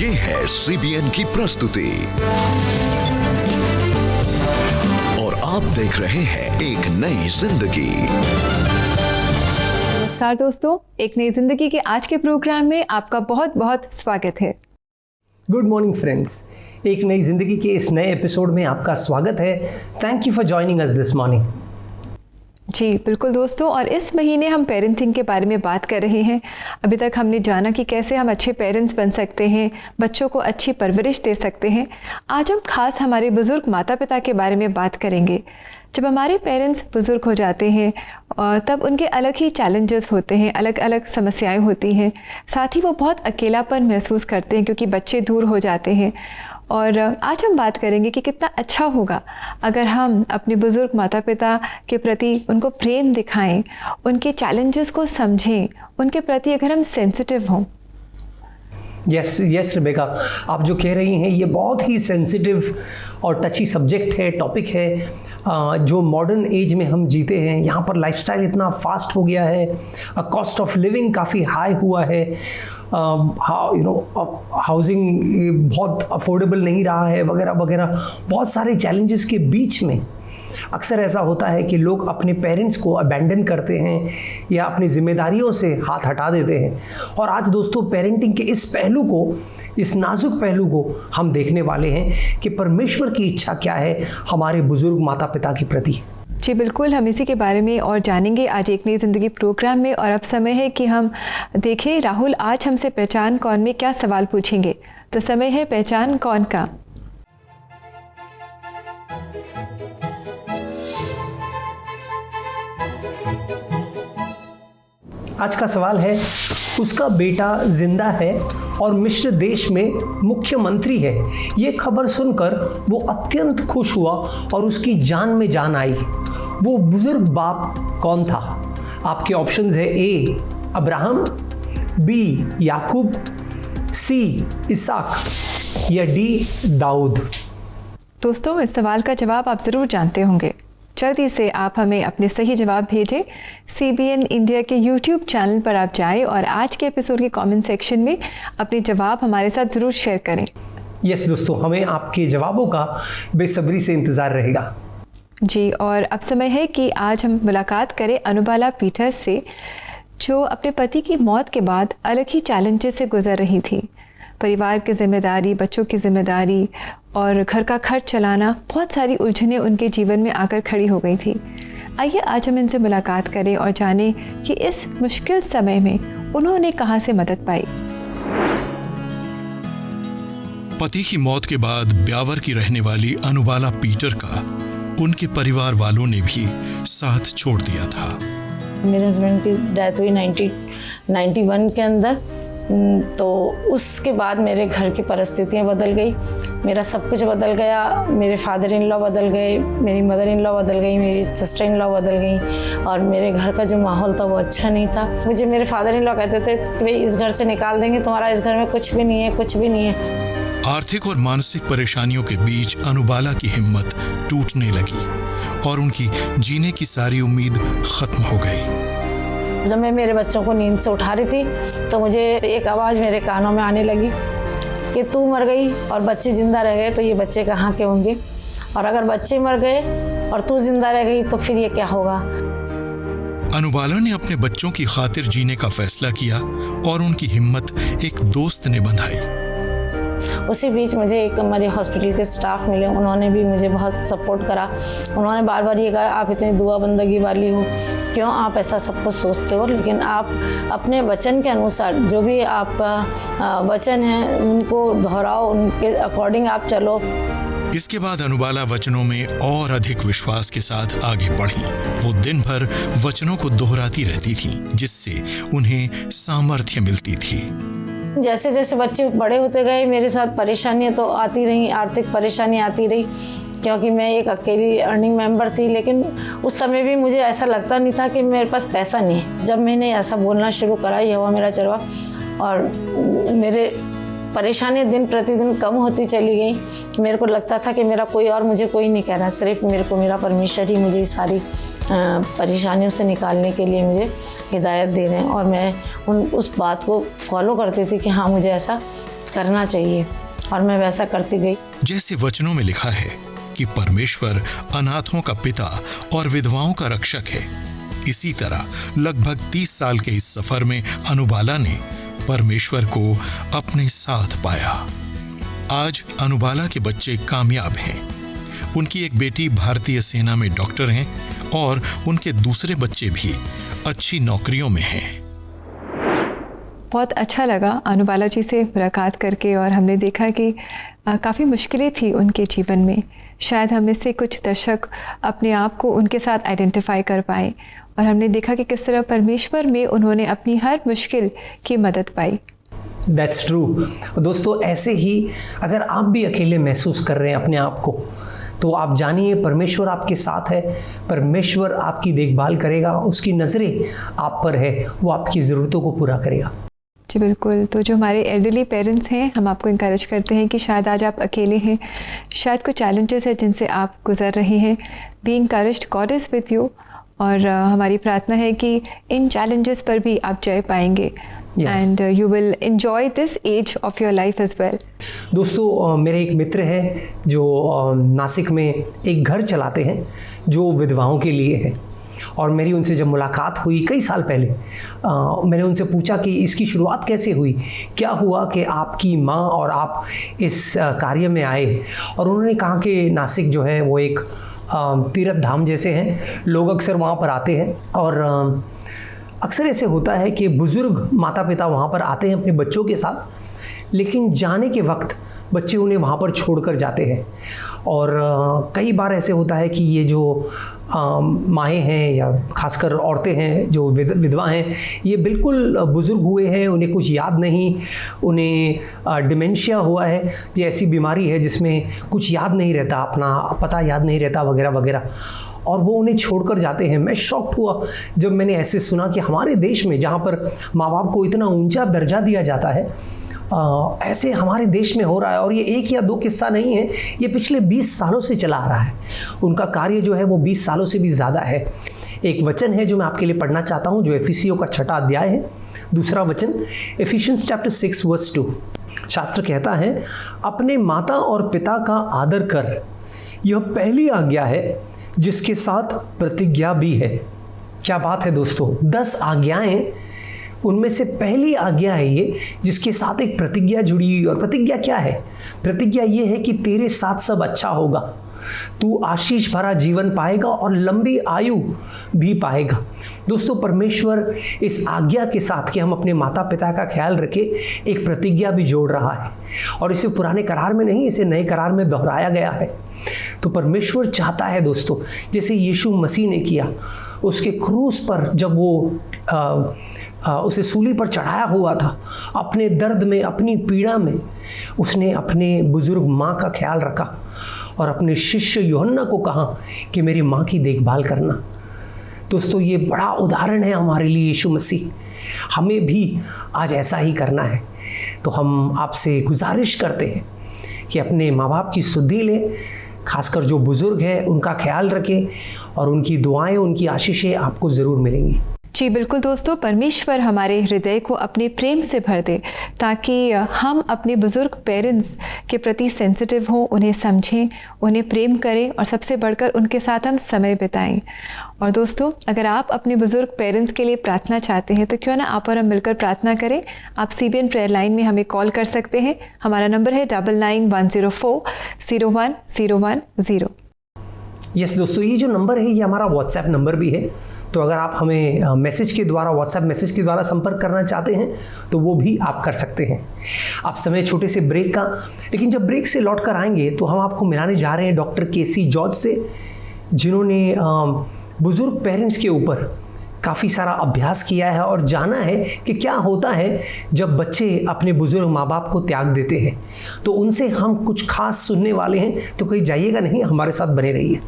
ये है CBN की प्रस्तुति और आप देख रहे हैं एक नई जिंदगी। नमस्कार दोस्तों, एक नई जिंदगी के आज के प्रोग्राम में आपका बहुत बहुत स्वागत है। गुड मॉर्निंग फ्रेंड्स, एक नई जिंदगी के इस नए एपिसोड में आपका स्वागत है। Thank you for joining us this morning. जी बिल्कुल दोस्तों, और इस महीने हम पेरेंटिंग के बारे में बात कर रहे हैं। अभी तक हमने जाना कि कैसे हम अच्छे पेरेंट्स बन सकते हैं, बच्चों को अच्छी परवरिश दे सकते हैं। आज हम खास हमारे बुज़ुर्ग माता पिता के बारे में बात करेंगे। जब हमारे पेरेंट्स बुज़ुर्ग हो जाते हैं तब उनके अलग ही चैलेंजेस होते हैं, अलग अलग समस्याएं होती हैं। साथ ही वो बहुत अकेलापन महसूस करते हैं क्योंकि बच्चे दूर हो जाते हैं। और आज हम बात करेंगे कि कितना अच्छा होगा अगर हम अपने बुज़ुर्ग माता पिता के प्रति उनको प्रेम दिखाएं, उनके चैलेंजेस को समझें, उनके प्रति अगर हम सेंसिटिव हों। यस रिबेका, आप जो कह रही हैं ये बहुत ही सेंसिटिव और टची सब्जेक्ट है, टॉपिक है। जो मॉडर्न एज में हम जीते हैं, यहाँ पर लाइफस्टाइल इतना फास्ट हो गया है, कॉस्ट ऑफ लिविंग काफ़ी हाई हुआ है, हाउसिंग बहुत अफोर्डेबल नहीं रहा है, वगैरह वगैरह। बहुत सारे चैलेंजेस के बीच में अक्सर ऐसा होता है कि लोग अपने पेरेंट्स को अबैंडन करते हैं या अपनी जिम्मेदारियों से हाथ हटा देते हैं। और आज दोस्तों पेरेंटिंग के इस पहलू को, इस नाजुक पहलू को हम देखने वाले हैं कि परमेश्वर की इच्छा क्या है हमारे बुजुर्ग माता पिता के प्रति। जी बिल्कुल, हम इसी के बारे में और जानेंगे आज एक नई ज़िंदगी प्रोग्राम में। और अब समय है कि हम देखें राहुल आज हमसे पहचान कौन में क्या सवाल पूछेंगे। तो समय है पहचान कौन का। आज का सवाल है, उसका बेटा जिंदा है और मिस्र देश में मुख्यमंत्री है। ये खबर सुनकर वो अत्यंत खुश हुआ और उसकी जान में जान आई। वो बुजुर्ग बाप कौन था? आपके ऑप्शंस है ए अब्राहम, बी याकूब, सी इसाक या डी दाऊद। दोस्तों इस सवाल का जवाब आप ज़रूर जानते होंगे। जल्दी से आप हमें अपने सही जवाब भेजें। CBN इंडिया के YouTube चैनल पर आप जाएं और आज के एपिसोड के कमेंट सेक्शन में अपने जवाब हमारे साथ ज़रूर शेयर करें। यस दोस्तों, हमें आपके जवाबों का बेसब्री से इंतज़ार रहेगा। जी, और अब समय है कि आज हम मुलाकात करें अनुबाला पीटर्स से, जो अपने पति की मौत के बाद अलग ही चैलेंजेस से गुजर रही थी। परिवार की जिम्मेदारी, बच्चों की जिम्मेदारी और घर का खर्च चलाना, बहुत सारी उलझनें उनके जीवन में आकर खड़ी हो गई थी। आइए आज हम इनसे मुलाकात करें और जानें कि इस मुश्किल समय में उन्होंने कहां से मदद पाई। पति की मौत के बाद ब्यावर की रहने वाली अनुबाला पीटर का उनके परिवार वालों ने भी साथ छोड़ दिया था। मेरे हस्बैंड की डेथ हुई 1991 के अंदर। तो उसके बाद मेरे घर की परिस्थितियाँ बदल गई, मेरा सब कुछ बदल गया। मेरे फादर इन लॉ बदल गए, मेरी मदर इन लॉ बदल गई, मेरी सिस्टर इन लॉ बदल गई और मेरे घर का जो माहौल था वो अच्छा नहीं था। मुझे मेरे फादर इन लॉ कहते थे कि भाई इस घर से निकाल देंगे, तुम्हारा इस घर में कुछ भी नहीं है, कुछ भी नहीं है। आर्थिक और मानसिक परेशानियों के बीच अनुबाला की हिम्मत टूटने लगी और उनकी जीने की सारी उम्मीद खत्म हो गई। जब मैं मेरे बच्चों को नींद से उठा रही थी तो मुझे एक आवाज़ मेरे कानों में आने लगी कि तू मर गई और बच्चे ज़िंदा रह गए तो ये बच्चे कहाँ के होंगे, और अगर बच्चे मर गए और तू ज़िंदा रह गई तो फिर ये क्या होगा। अनुबाला ने अपने बच्चों की खातिर जीने का फैसला किया और उनकी हिम्मत एक दोस्त ने बंधाई। उसी बीच मुझे एक हमारे हॉस्पिटल के स्टाफ मिले, उन्होंने भी मुझे बहुत सपोर्ट करा। उन्होंने बार बार ये कहा, आप इतनी दुआ बंदगी वाली हो, क्यों आप ऐसा सब कुछ सोचते हो, लेकिन आप अपने वचन के अनुसार जो भी आपका वचन है उनको दोहराओ, उनके अकॉर्डिंग आप चलो। इसके बाद अनुबाला वचनों में और अधिक विश्वास के साथ आगे बढ़ी। वो दिन भर वचनों को दोहराती रहती थी, जिससे उन्हें सामर्थ्य मिलती थी। जैसे जैसे बच्चे बड़े होते गए मेरे साथ परेशानियां तो आती रही, आर्थिक परेशानी आती रही, क्योंकि मैं एक अकेली अर्निंग मेंबर थी। लेकिन उस समय भी मुझे ऐसा लगता नहीं था कि मेरे पास पैसा नहीं है। जब मैंने ऐसा बोलना शुरू करा, ये हुआ मेरा चरवा, और मेरे परेशानियाँ दिन प्रतिदिन कम होती चली गई। मेरे को लगता था कि मेरा कोई और मुझे कोई नहीं कह रहा, सिर्फ मेरे को मेरा परमेश्वर ही मुझे सारी परेशानियों से निकालने के लिए मुझे हिदायत दे रहे हैं। और मैं उस बात को फॉलो करती थी कि हाँ मुझे ऐसा करना चाहिए, और मैं वैसा करती गई। जैसे वचनों में लिखा है कि परमेश्वर अनाथों का पिता और विधवाओं का रक्षक है, इसी तरह लगभग 30 साल के इस सफर में अनुबाला ने परमेश्वर को अपने साथ पाया। आज अनुबाला के बच्चे कामयाब हैं। उनकी एक बेटी भारतीय सेना में डॉक्टर हैं और उनके दूसरे बच्चे भी अच्छी नौकरियों में हैं। बहुत अच्छा लगा अनुबाला जी से मुलाकात करके, और हमने देखा कि काफ़ी मुश्किलें थी उनके जीवन में। शायद हम इससे कुछ दर्शक अपने आप को उनके साथ आइडेंटिफाई कर पाए, और हमने देखा कि किस तरह परमेश्वर में उन्होंने अपनी हर मुश्किल की मदद पाई। That's true. दोस्तों, ऐसे ही अगर आप भी अकेले महसूस कर रहे हैं अपने आप को, तो आप जानिए परमेश्वर आपके साथ है, परमेश्वर आपकी देखभाल करेगा, उसकी नज़रें आप पर है, वो आपकी ज़रूरतों को पूरा करेगा। जी बिल्कुल। तो जो हमारे एल्डरली पेरेंट्स हैं, हम आपको इंकरेज करते हैं कि शायद आज आप अकेले हैं, शायद कुछ चैलेंजेस हैं जिनसे आप गुजर रहे हैं। Be encouraged, God is with you, और हमारी प्रार्थना है कि इन चैलेंजेस पर भी आप जय पाएंगे, and you will enjoy this age of your life as well. दोस्तों, मेरे एक मित्र हैं जो नासिक में एक घर चलाते हैं जो विधवाओं के लिए है, और मेरी उनसे जब मुलाकात हुई कई साल पहले, मैंने उनसे पूछा कि इसकी शुरुआत कैसे हुई, क्या हुआ कि आपकी माँ और आप इस कार्य में आए। और उन्होंने कहा कि नासिक जो है वो एक तीर्थ धाम जैसे हैं, लोग अक्सर वहाँ पर आते हैं, और अक्सर ऐसे होता है कि बुज़ुर्ग माता पिता वहाँ पर आते हैं अपने बच्चों के साथ, लेकिन जाने के वक्त बच्चे उन्हें वहाँ पर छोड़कर जाते हैं। और कई बार ऐसे होता है कि ये जो माएँ हैं या खासकर औरतें हैं जो विधवा हैं, ये बिल्कुल बुज़ुर्ग हुए हैं, उन्हें कुछ याद नहीं, उन्हें डिमेंशिया हुआ है, ये ऐसी बीमारी है जिसमें कुछ याद नहीं रहता, अपना पता याद नहीं रहता वगैरह वगैरह, और वो उन्हें छोड़कर जाते हैं। मैं शॉक्ड हुआ जब मैंने ऐसे सुना कि हमारे देश में जहाँ पर माँ बाप को इतना ऊंचा दर्जा दिया जाता है, ऐसे हमारे देश में हो रहा है। और ये एक या दो किस्सा नहीं है, ये पिछले 20 सालों से चला आ रहा है। उनका कार्य जो है वो 20 सालों से भी ज़्यादा है। एक वचन है जो मैं आपके लिए पढ़ना चाहता हूँ, जो एफिसियों का 6वां अध्याय है, दूसरा वचन, एफिशियंस चैप्टर 6 वर्स 2। शास्त्र कहता है, अपने माता और पिता का आदर कर, यह पहली आज्ञा है जिसके साथ प्रतिज्ञा भी है। क्या बात है दोस्तों, 10 आज्ञाएं, उनमें से पहली आज्ञा है ये जिसके साथ एक प्रतिज्ञा जुड़ी हुई। और प्रतिज्ञा क्या है? प्रतिज्ञा ये है कि तेरे साथ सब अच्छा होगा, तू आशीष भरा जीवन पाएगा और लंबी आयु भी पाएगा। दोस्तों, परमेश्वर इस आज्ञा के साथ कि हम अपने माता पिता का ख्याल रखें, एक प्रतिज्ञा भी जोड़ रहा है, और इसे पुराने करार में नहीं, इसे नए करार में दोहराया गया है। तो परमेश्वर चाहता है दोस्तों, जैसे यीशु मसीह ने किया, उसके क्रूस पर जब वो उसे सूली पर चढ़ाया हुआ था, अपने दर्द में, अपनी पीड़ा में उसने अपने बुजुर्ग माँ का ख्याल रखा, और अपने शिष्य यूहन्ना को कहा कि मेरी माँ की देखभाल करना। दोस्तों, ये बड़ा उदाहरण है हमारे लिए यीशु मसीह। हमें भी आज ऐसा ही करना है। तो हम आपसे गुजारिश करते हैं कि अपने माँ बाप की सुधि लें, खासकर जो बुज़ुर्ग हैं उनका ख्याल रखें, और उनकी दुआएं, उनकी आशीषें आपको ज़रूर मिलेंगी। जी बिल्कुल दोस्तों, परमेश्वर हमारे हृदय को अपने प्रेम से भर दे, ताकि हम अपने बुज़ुर्ग पेरेंट्स के प्रति सेंसिटिव हों, उन्हें समझें, उन्हें प्रेम करें, और सबसे बढ़कर उनके साथ हम समय बिताएं। और दोस्तों, अगर आप अपने बुज़ुर्ग पेरेंट्स के लिए प्रार्थना चाहते हैं तो क्यों ना आप और हम मिलकर प्रार्थना करें। आप CBN प्रेयर लाइन में हमें कॉल कर सकते हैं। हमारा नंबर है 9910401010। यस दोस्तों, ये जो नंबर है ये हमारा व्हाट्सएप नंबर भी है। तो अगर आप हमें मैसेज के द्वारा, व्हाट्सएप मैसेज के द्वारा संपर्क करना चाहते हैं तो वो भी आप कर सकते हैं। आप समय छोटे से ब्रेक का, लेकिन जब ब्रेक से लौट कर आएंगे तो हम आपको मिलाने जा रहे हैं डॉक्टर KC जॉर्ज से, जिन्होंने बुज़ुर्ग पेरेंट्स के ऊपर काफ़ी सारा अभ्यास किया है और जाना है कि क्या होता है जब बच्चे अपने बुज़ुर्ग माँ बाप को त्याग देते हैं। तो उनसे हम कुछ खास सुनने वाले हैं, तो कहीं जाइएगा नहीं, हमारे साथ बने रहिए।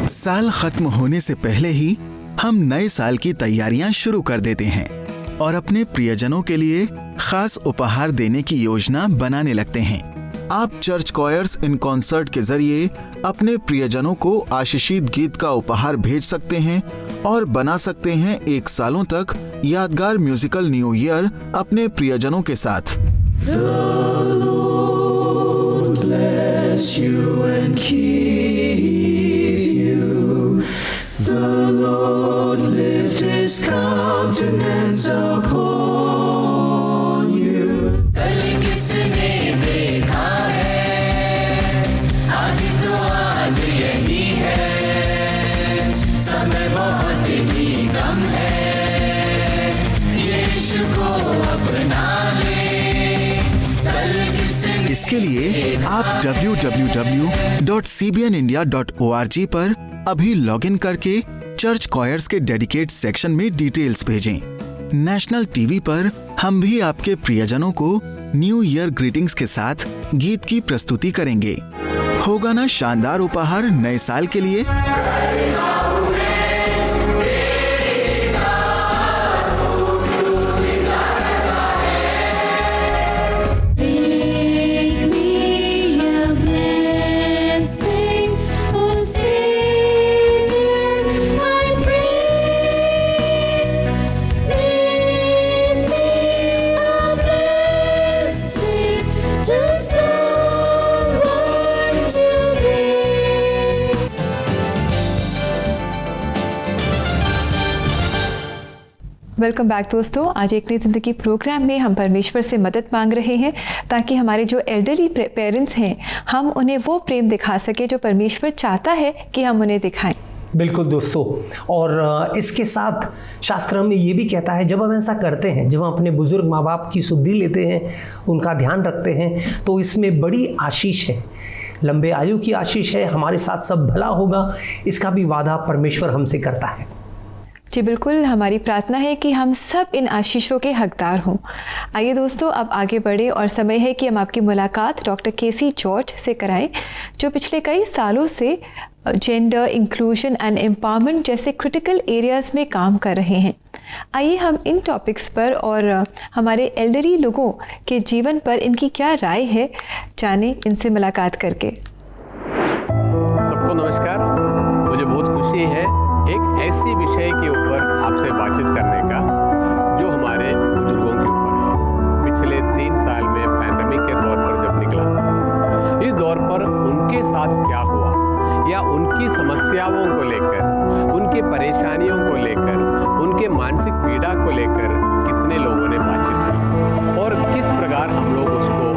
साल खत्म होने से पहले ही हम नए साल की तैयारियां शुरू कर देते हैं और अपने प्रियजनों के लिए खास उपहार देने की योजना बनाने लगते हैं। आप चर्च कॉयर्स इन कॉन्सर्ट के जरिए अपने प्रियजनों को आशीषित गीत का उपहार भेज सकते हैं और बना सकते हैं 1 सालों तक यादगार म्यूजिकल न्यू ईयर अपने प्रियजनों के साथ। इसके लिए आप www.cbnindia.org पर अभी लॉगिन करके चर्च कॉयर्स के डेडिकेट सेक्शन में डिटेल्स भेजें। नेशनल टीवी पर हम भी आपके प्रियजनों को न्यू ईयर ग्रीटिंग्स के साथ गीत की प्रस्तुति करेंगे। होगा ना शानदार उपहार नए साल के लिए? वेलकम बैक दोस्तों। आज एक नई ज़िंदगी प्रोग्राम में हम परमेश्वर से मदद मांग रहे हैं ताकि हमारे जो एल्डरली पेरेंट्स हैं हम उन्हें वो प्रेम दिखा सके जो परमेश्वर चाहता है कि हम उन्हें दिखाएं। बिल्कुल दोस्तों, और इसके साथ शास्त्र में ये भी कहता है जब हम ऐसा करते हैं, जब हम अपने बुजुर्ग माँ बाप की सुधि लेते हैं, उनका ध्यान रखते हैं, तो इसमें बड़ी आशीष है, लंबे आयु की आशीष है, हमारे साथ सब भला होगा, इसका भी वादा परमेश्वर हमसे करता है। जी बिल्कुल, हमारी प्रार्थना है कि हम सब इन आशीषों के हकदार हों। आइए दोस्तों अब आगे बढ़े और समय है कि हम आपकी मुलाकात डॉक्टर केसी जॉर्ज से कराएं, जो पिछले कई सालों से जेंडर इंक्लूजन एंड एम्पावरमेंट जैसे क्रिटिकल एरियाज़ में काम कर रहे हैं। आइए हम इन टॉपिक्स पर और हमारे एल्डरली लोगों के जीवन पर इनकी क्या राय है जाने इनसे मुलाकात करके। सबको नमस्कार। मुझे बहुत खुशी है एक ऐसी विषय के ऊपर आपसे बातचीत करने का जो हमारे बुजुर्गों के ऊपर है। पिछले 3 साल में पैंडेमिक के दौर पर जब निकला, इस दौर पर उनके साथ क्या हुआ या उनकी समस्याओं को लेकर, उनकी परेशानियों को लेकर, उनके मानसिक पीड़ा को लेकर कितने लोगों ने बातचीत की और किस प्रकार हम लोग उसको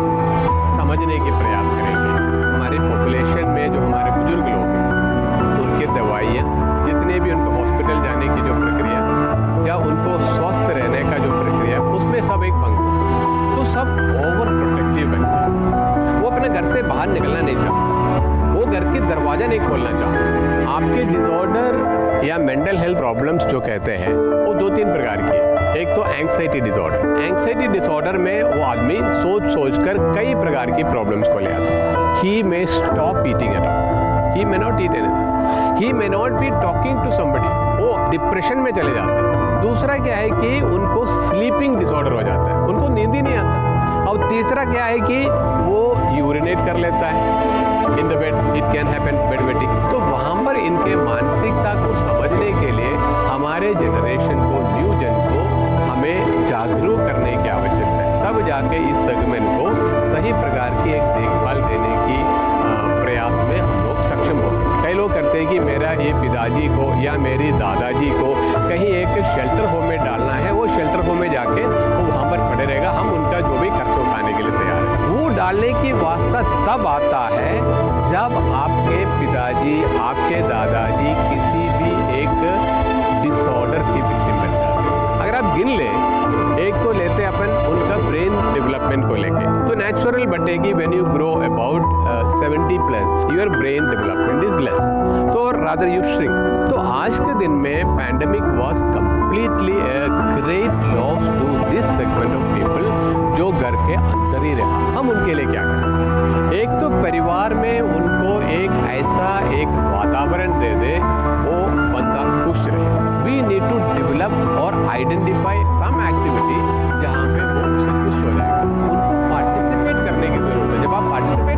समझने के प्रयास करेंगे। हमारे पॉपुलेशन में जो हमारे बुजुर्ग लोग हैं उनके दवाइयाँ, जितने भी उनको हॉस्पिटल जाने की जो प्रक्रिया या उनको स्वस्थ रहने का जो प्रक्रिया, उसमें सब एक पंख, तो सब ओवर प्रोटेक्टिव बन गए। वो अपने घर से बाहर निकलना नहीं चाहते, वो घर की दरवाजा नहीं खोलना चाहते। आपके डिसऑर्डर या मेंटल हेल्थ प्रॉब्लम्स जो कहते हैं वो 2-3 प्रकार की है। एक तो एंग्जाइटी डिसऑर्डर। एंग्जाइटी डिसऑर्डर में वो आदमी सोच कर कई प्रकार की प्रॉब्लम्स को ले आता है। He may stop eating at all, he may not eat anything, he may not be talking to somebody, वो डिप्रेशन में चले जाते हैं। दूसरा क्या है कि उनको स्लीपिंग डिसऑर्डर हो जाता है, उनको नींद ही नहीं आता। और तीसरा क्या है कि वो यूरिनेट कर लेता है in the bed, it can happen bed wetting. तो वहाँ पर इनके मानसिकता को समझने के लिए हमारे जनरेशन को, न्यू जन को हमें जागरूक करने की आवश्यकता है। तब जाके इस सेगमेंट को सही प्रकार की एक देखभाल देने की प्रयास में हम लोग सक्षम हो। कई लोग करते हैं कि मेरा ये पिताजी को या मेरी दादाजी को कहीं एक शेल्टर होम में डालना है, वो शेल्टर होम में जाके वो वहाँ पर पड़े रहेगा, हम उनका जो भी खर्च उठाने के लिए तैयार है। वो डालने की वास्ता तब आता है जब आपके पिताजी, आपके दादाजी किसी भी एक डिसऑर्डर की विक्टिम बन जाते हैं। अगर आप गिन लें, एक तो लेते अपन उनका ब्रेन डेवलपमेंट को लेके, तो नेचुरल बटेगी when you grow about 70+ your brain development is less, तो रादर यू श्रिंक। तो आज के दिन में pandemic was completely a great loss to this segment of people जो घर के अंदर ही रहा। हम उनके लिए क्या करें? एक तो परिवार में उनको एक ऐसा एक वातावरण दे दे वो बंदा खुश रहे। वी नीड टू डेवलप और आइडेंटिफाई सम एक्टिविटी जहाँ पे वो उससे खुश हो जाएगा। उनको पार्टिसिपेट करने की जरूरत है। जब आप पार्टिसिपेट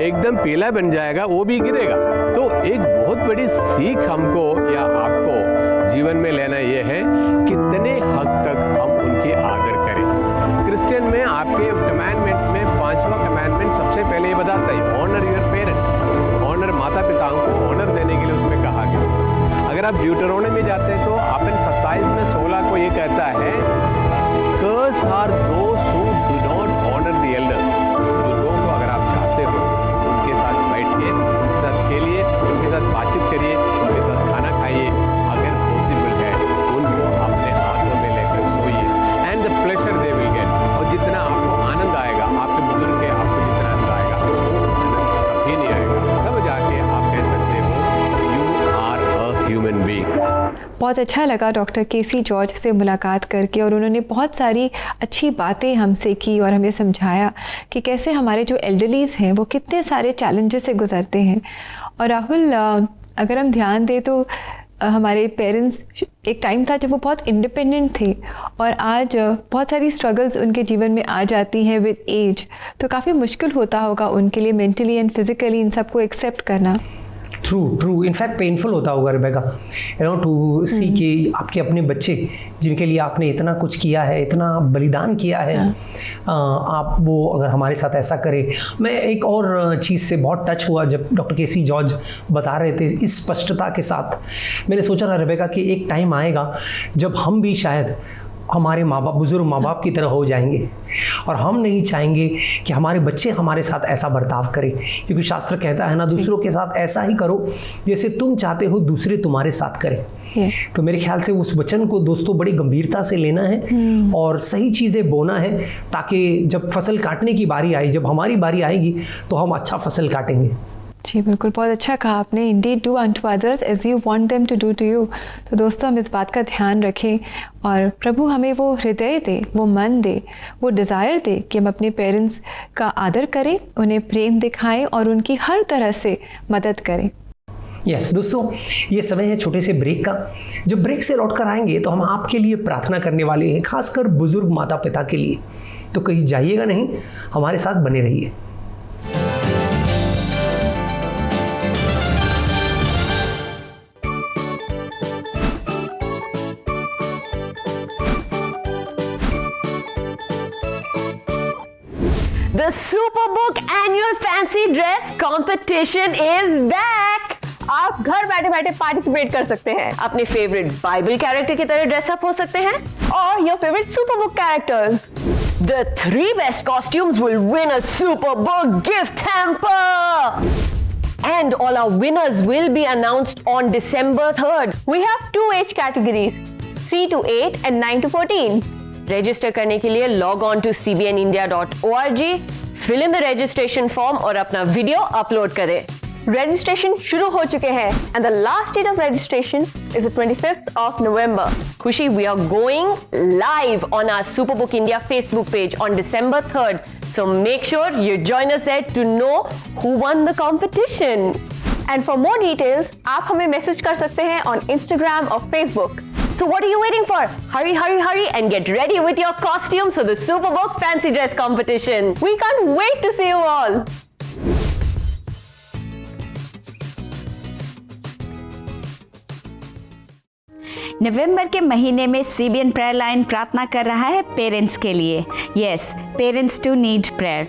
एकदम पीला बन जाएगा, वो भी गिरेगा। तो एक बहुत बड़ी सीख हमको या आपको जीवन में लेना ये है, कितने हद तक हम उनकी आदर करें। क्रिश्चियन में आपके कमांडमेंट्स में 5वां कमांडमेंट सबसे पहले ये बताता है, ऑनर योर पेरेंट्स, ऑनर माता पिताओं को ऑनर देने के लिए उसमें कहा गया। अगर आप ड्यूटरोनोमी में जाते हैं तो आपन 27 में 16 को ये कहता है, curse are those who do not honour the elders. बुजुर्गों को अगर आप चाहते हो उनके साथ बैठ के उनके साथ खेलिए, उनके साथ बातचीत करिए, उनके साथ खाना खाइए, अगर पॉसिबल है उनको अपने हाथों में लेकर सोइए, and the pleasure they will get. और जितना आपको आनंद आएगा, आपके बुजुर्ग के आपको जितना आनंद आएगा वो आनंद कभी नहीं आएगा। तब जाके आप कह सकते हो you are a human being. बहुत अच्छा लगा डॉक्टर केसी जॉर्ज से मुलाकात करके, और उन्होंने बहुत सारी अच्छी बातें हमसे की और हमें समझाया कि कैसे हमारे जो एल्डरलीज़ हैं वो कितने सारे चैलेंजेस से गुजरते हैं। और राहुल, अगर हम ध्यान दें तो हमारे पेरेंट्स, एक टाइम था जब वो बहुत इंडिपेंडेंट थे, और आज बहुत सारी स्ट्रगल्स उनके जीवन में आ जाती हैं विद एज। तो काफ़ी मुश्किल होता होगा उनके लिए मेंटली एंड फिज़िकली इन सबको एक्सेप्ट करना। ट्रू इनफैक्ट पेनफुल होता होगा रेबेका, टू सी कि आपके अपने बच्चे जिनके लिए आपने इतना कुछ किया है, इतना बलिदान किया है, आप वो अगर हमारे साथ ऐसा करे। मैं एक और चीज़ से बहुत टच हुआ जब डॉक्टर केसी जॉर्ज बता रहे थे इस स्पष्टता के साथ। मैंने सोचा ना रेबेका कि एक टाइम आएगा जब हम भी शायद हमारे माँ बाप, बुजुर्ग माँ बाप की तरह हो जाएंगे, और हम नहीं चाहेंगे कि हमारे बच्चे हमारे साथ ऐसा बर्ताव करें, क्योंकि शास्त्र कहता है ना, दूसरों के साथ ऐसा ही करो जैसे तुम चाहते हो दूसरे तुम्हारे साथ करें। तो मेरे ख्याल से उस वचन को दोस्तों बड़ी गंभीरता से लेना है और सही चीज़ें बोना है, ताकि जब फसल काटने की बारी आई, जब हमारी बारी आएगी तो हम अच्छा फसल काटेंगे। जी बिल्कुल, बहुत अच्छा कहा आपने। Indeed do unto others as you want them to do to you. तो दोस्तों, हम इस बात का ध्यान रखें और प्रभु हमें वो हृदय दे, वो मन दे, वो डिज़ायर दे कि हम अपने पेरेंट्स का आदर करें, उन्हें प्रेम दिखाएं और उनकी हर तरह से मदद करें। यस दोस्तों, ये समय है छोटे से ब्रेक का। जब ब्रेक से लौट कर आएंगे तो हम आपके लिए प्रार्थना करने वाले हैं, खासकर बुजुर्ग माता पिता के लिए। तो कहीं जाइएगा नहीं, हमारे साथ बने रहिए। The Superbook Annual Fancy Dress Competition is back! आप घर बैठे बैठे पार्टिसिपेट कर सकते हैं। अपने फेवरेट बाइबल कैरेक्टर की तरह ड्रेसअप हो सकते हैं और your favourite Superbook characters. The 3 best costumes will win a Superbook gift hamper! And all our winners will be announced on December 3rd. We have 2 age categories, 3 to 8 and 9 to 14. Register करने के लिए log on to cbnindia.org, fill in the registration form और अपना video upload करें। Registration शुरू हो चुके हैं and the last date of registration is the 25th of November. खुशी, we are going live on our Superbook India Facebook page on December 3rd. So make sure you join us there to know who won the competition. And for more details, आप हमें message कर सकते हैं on Instagram or Facebook. So what are you waiting for? Hurry, hurry, hurry and get ready with your costumes for the Superbook Fancy Dress Competition. We can't wait to see you all. नवंबर के महीने में CBN prayer line प्रार्थना कर रहा है parents के लिए। Yes, parents too need prayer.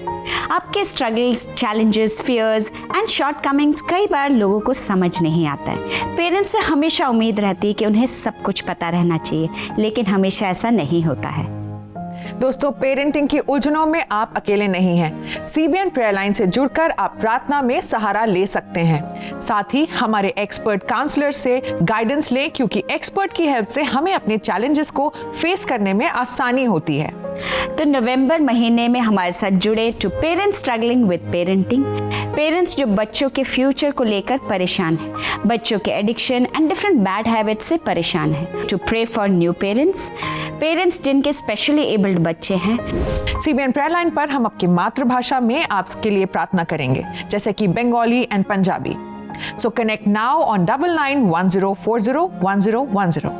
आपके struggles, challenges, fears and shortcomings कई बार लोगों को समझ नहीं आता है। पेरेंट्स से हमेशा उम्मीद रहती है कि उन्हें सब कुछ पता रहना चाहिए, लेकिन हमेशा ऐसा नहीं होता है। दोस्तों, पेरेंटिंग की उलझनों में आप अकेले नहीं हैं। सीबीएन प्रेयर लाइन से जुड़कर आप प्रार्थना में सहारा ले सकते हैं। साथ ही हमारे एक्सपर्ट काउंसलर से गाइडेंस लें, क्योंकि एक्सपर्ट की हेल्प से हमें अपने चैलेंजेस को फेस करने में आसानी होती है। तो नवंबर महीने में हमारे साथ जुड़े to parents struggling with parenting, parents जो बच्चों के फ्यूचर को लेकर परेशान हैं, बच्चों के addiction and different bad habits से परेशान हैं, to pray for new parents, parents जिनके स्पेशली एबल्ड बच्चे हैं। सीबीएन प्रेयर लाइन पर हम आपकी मातृभाषा में आपके लिए प्रार्थना करेंगे, जैसे कि Bengali and Punjabi. So connect now on 9910401010।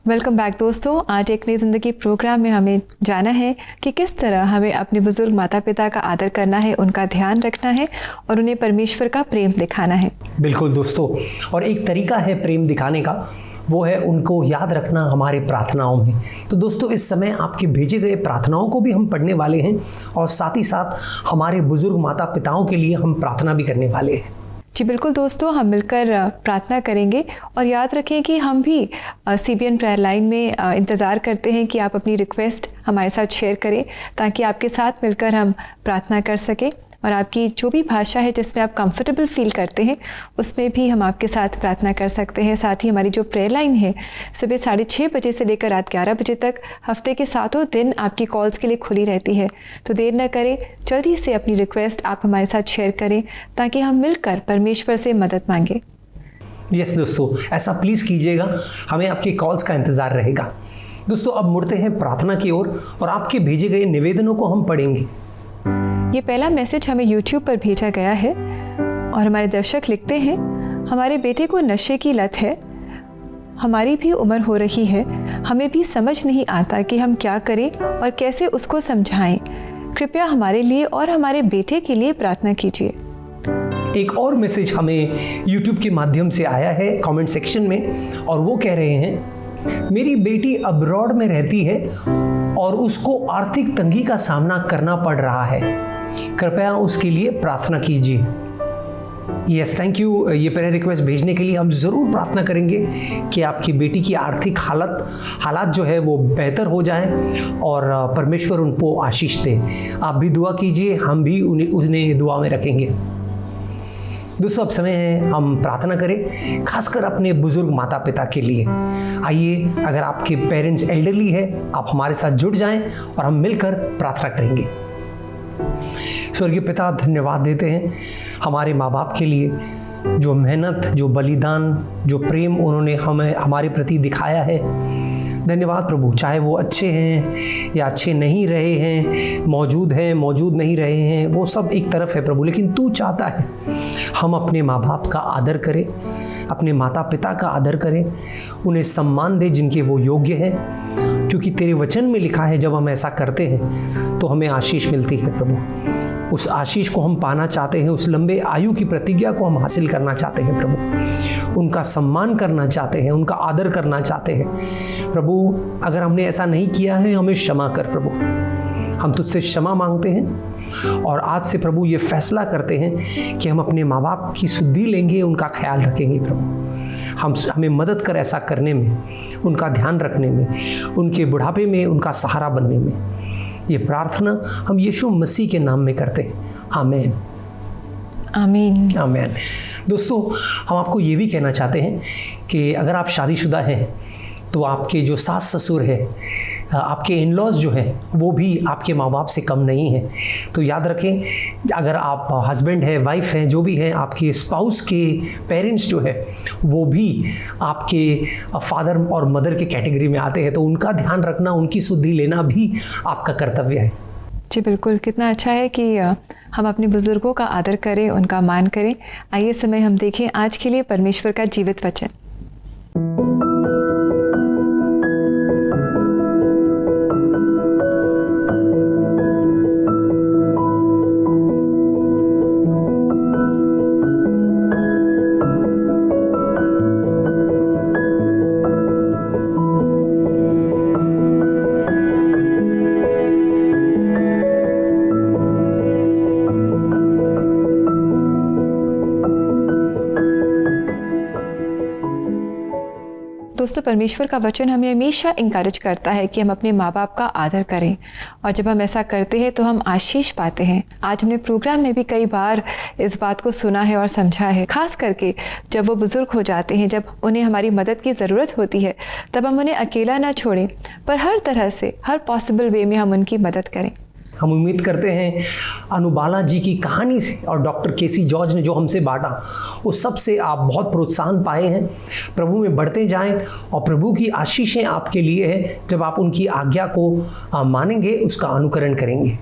Welcome back दोस्तों। आज एक नई ज़िंदगी प्रोग्राम में हमें जाना है कि किस तरह हमें अपने बुजुर्ग माता पिता का आदर करना है, उनका ध्यान रखना है और उन्हें परमेश्वर का प्रेम दिखाना है। बिल्कुल दोस्तों, और एक तरीका है प्रेम दिखाने का, वो है उनको याद रखना हमारे प्रार्थनाओं में। तो दोस्तों, इस समय आपके भेजे गए प्रार्थनाओं को भी हम पढ़ने वाले हैं और साथ ही साथ हमारे बुजुर्ग माता पिताओं के लिए हम प्रार्थना भी करने वाले हैं। जी बिल्कुल दोस्तों, हम मिलकर प्रार्थना करेंगे और याद रखें कि हम भी CBN प्रेयर लाइन में इंतज़ार करते हैं कि आप अपनी रिक्वेस्ट हमारे साथ शेयर करें ताकि आपके साथ मिलकर हम प्रार्थना कर सकें और आपकी जो भी भाषा है जिसमें आप कंफर्टेबल फील करते हैं उसमें भी हम आपके साथ प्रार्थना कर सकते हैं। साथ ही हमारी जो प्रेयर लाइन है सुबह 6:30 बजे से लेकर रात 11 बजे तक हफ्ते के 7 दिन आपकी कॉल्स के लिए खुली रहती है। तो देर न करें, जल्दी से अपनी रिक्वेस्ट आप हमारे साथ शेयर करें ताकि हम मिलकर परमेश्वर से मदद मांगें। यस दोस्तों, ऐसा प्लीज़ कीजिएगा, हमें आपके कॉल्स का इंतज़ार रहेगा। दोस्तों, अब मुड़ते हैं प्रार्थना की ओर और आपके भेजे गए निवेदनों को हम पढ़ेंगे। ये पहला मैसेज हमें YouTube पर भेजा गया है और हमारे दर्शक लिखते हैं, हमारे बेटे को नशे की लत है, हमारी भी उम्र हो रही है, हमें भी समझ नहीं आता कि हम क्या करें और कैसे उसको समझाएं। कृपया हमारे लिए और हमारे बेटे के लिए प्रार्थना कीजिए। एक और मैसेज हमें YouTube के माध्यम से आया है कमेंट सेक्शन में और वो कह रहे हैं, मेरी बेटी अब्रॉड में रहती है और उसको आर्थिक तंगी का सामना करना पड़ रहा है, कृपया उसके लिए प्रार्थना कीजिए। Yes, thank you. ये प्रेयर रिक्वेस्ट भेजने के लिए हम ज़रूर प्रार्थना करेंगे कि आपकी बेटी की आर्थिक हालात जो है वो बेहतर हो जाए और परमेश्वर उनको आशीष दे। आप भी दुआ कीजिए, हम भी उन्हें दुआ में रखेंगे। दोस्तों, अब समय है हम प्रार्थना करें, खासकर अपने बुजुर्ग माता पिता के लिए। आइए, अगर आपके पेरेंट्स एल्डरली है, आप हमारे साथ जुड़ जाएं और हम मिलकर प्रार्थना करेंगे। स्वर्गीय पिता, धन्यवाद देते हैं हमारे माँ बाप के लिए, जो मेहनत, जो बलिदान, जो प्रेम उन्होंने हमारे प्रति दिखाया है। धन्यवाद प्रभु, चाहे वो अच्छे हैं या अच्छे नहीं रहे हैं, मौजूद हैं, मौजूद नहीं रहे हैं, वो सब एक तरफ है प्रभु, लेकिन तू चाहता है हम अपने माँ बाप का आदर करें, अपने माता पिता का आदर करें, उन्हें सम्मान दें जिनके वो योग्य हैं, क्योंकि तेरे वचन में लिखा है जब हम ऐसा करते हैं तो हमें आशीष मिलती है प्रभु। उस आशीष को हम पाना चाहते हैं, उस लंबे आयु की प्रतिज्ञा को हम हासिल करना चाहते हैं प्रभु, उनका सम्मान करना चाहते हैं, उनका आदर करना चाहते हैं प्रभु। अगर हमने ऐसा नहीं किया है, हमें क्षमा कर प्रभु, हम तुझसे क्षमा मांगते हैं और आज से प्रभु ये फैसला करते हैं कि हम अपने माँ बाप की शुद्धि लेंगे, उनका ख्याल रखेंगे प्रभु। हमें मदद कर ऐसा करने में, उनका ध्यान रखने में, उनके बुढ़ापे में उनका सहारा बनने में। ये प्रार्थना हम यीशु मसीह के नाम में करते हैं, आमीन आमीन आमीन। दोस्तों, हम आपको ये भी कहना चाहते हैं कि अगर आप शादीशुदा हैं तो आपके जो सास ससुर हैं, आपके इन-लॉज जो हैं वो भी आपके माँ बाप से कम नहीं हैं। तो याद रखें, अगर आप हस्बैंड हैं, वाइफ हैं, जो भी हैं, आपके स्पाउस के पेरेंट्स जो है वो भी आपके फादर और मदर के कैटेगरी में आते हैं, तो उनका ध्यान रखना, उनकी शुद्धि लेना भी आपका कर्तव्य है। जी बिल्कुल, कितना अच्छा है कि हम अपने बुज़ुर्गों का आदर करें, उनका मान करें। आइए समय हम देखें आज के लिए परमेश्वर का जीवित वचन। दोस्तों, परमेश्वर का वचन हमें हमेशा इंकरेज करता है कि हम अपने माँ बाप का आदर करें और जब हम ऐसा करते हैं तो हम आशीष पाते हैं। आज हमने प्रोग्राम में भी कई बार इस बात को सुना है और समझा है, खास करके जब वो बुज़ुर्ग हो जाते हैं, जब उन्हें हमारी मदद की ज़रूरत होती है, तब हम उन्हें अकेला ना छोड़ें, पर हर तरह से, हर पॉसिबल वे में हम उनकी मदद करें। हम उम्मीद करते हैं अनुबाला जी की कहानी से और डॉक्टर केसी जॉर्ज ने जो हमसे बांटा, उस सब से आप बहुत प्रोत्साहन पाए हैं। प्रभु में बढ़ते जाएं और प्रभु की आशीषें आपके लिए है जब आप उनकी आज्ञा को मानेंगे, उसका अनुकरण करेंगे।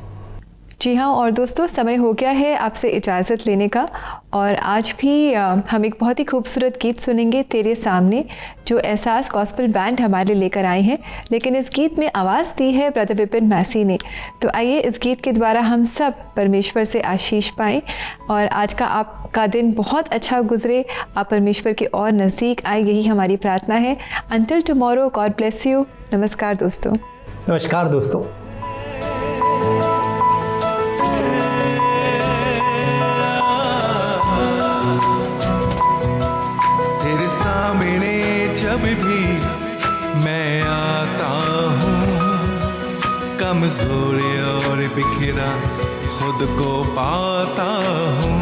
जी हाँ, और दोस्तों समय हो गया है आपसे इजाज़त लेने का। और आज भी हम एक बहुत ही खूबसूरत गीत सुनेंगे तेरे सामने, जो एहसास गॉस्पेल बैंड हमारे लेकर आए हैं। लेकिन इस गीत में आवाज़ दी है ब्रदर विपिन मैसी ने। तो आइए इस गीत के द्वारा हम सब परमेश्वर से आशीष पाएं और आज का आपका दिन बहुत अच्छा गुजरे, आप परमेश्वर के और नज़दीक आए, यही हमारी प्रार्थना है। Until tomorrow, God bless you. नमस्कार दोस्तों। नमस्कार दोस्तों। तेरे सामने जब भी मैं आता हूँ, कमजोर और बिखरा खुद को पाता हूँ।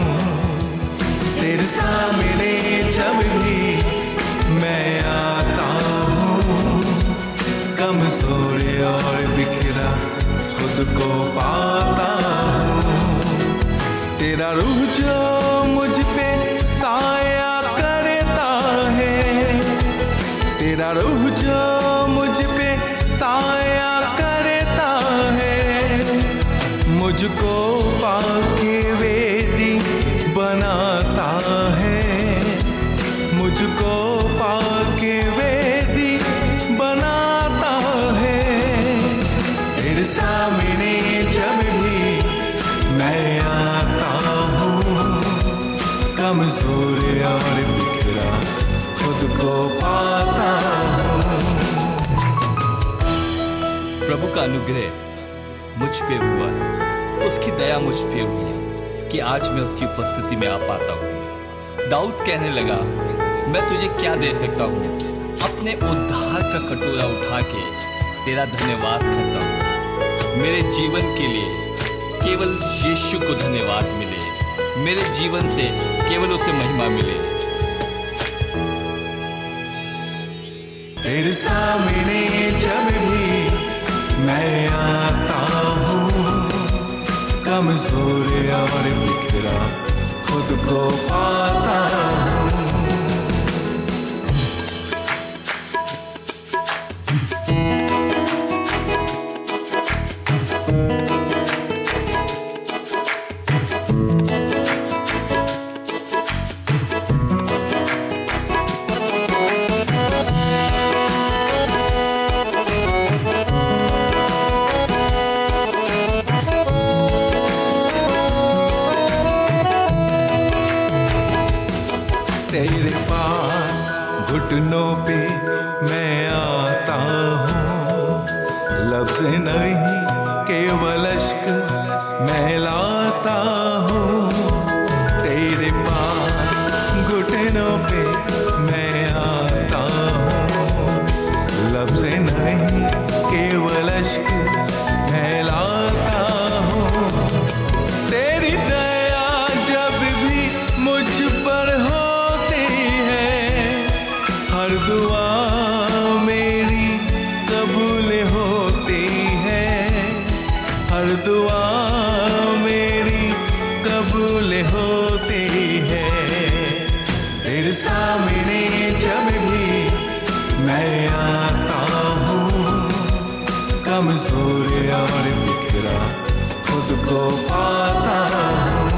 तेरे सामने जब भी मैं आता हूँ, कमजोर और बिखरा खुद को पाता हूँ। तेरा रूह जो मुझ पे साया करता है, तेरा रूह जो मुझ पे साया करता है, मुझको पाके वेदी बनाता है, मुझको पाके वेदी बनाता है। तेरे सामने जब भी मैं आता हूँ, कमजोर और बिखरा खुद को पाता हूँ। प्रभु का अनुग्रह मुझ पे हुआ है, उसकी दया मुझ पे हुई है कि आज मैं उसकी उपस्थिति में आ पाता हूँ। दाऊद कहने लगा, मैं तुझे क्या दे सकता हूँ, अपने उद्धार का कटोरा उठा के तेरा धन्यवाद करता हूँ। मेरे जीवन के लिए केवल यीशु को धन्यवाद मिले, मेरे जीवन से केवल उसे महिमा मिले। तेरे सामने जब भी मैं आता हूँ, कमजोर और बिखरा खुद को पाता हूँ। तेरे पास घुटनों पे मैं आता हूँ, लफ्ज़ नहीं केवल अश्क मैं लाता हूँ। तेरे पास घुटनों पे मैं आता हूँ, लफ्ज़ नहीं केवल अश्क मैं लाता हूँ। तेरी दया जब भी मुझ पर होती है, हर दुआ मेरी कबूल होती है, हर दुआ मेरी कबूल होती है। तेरे सामने जब भी मैं आता हूँ, कमजोर और बिखरा खुद को पाता हूँ।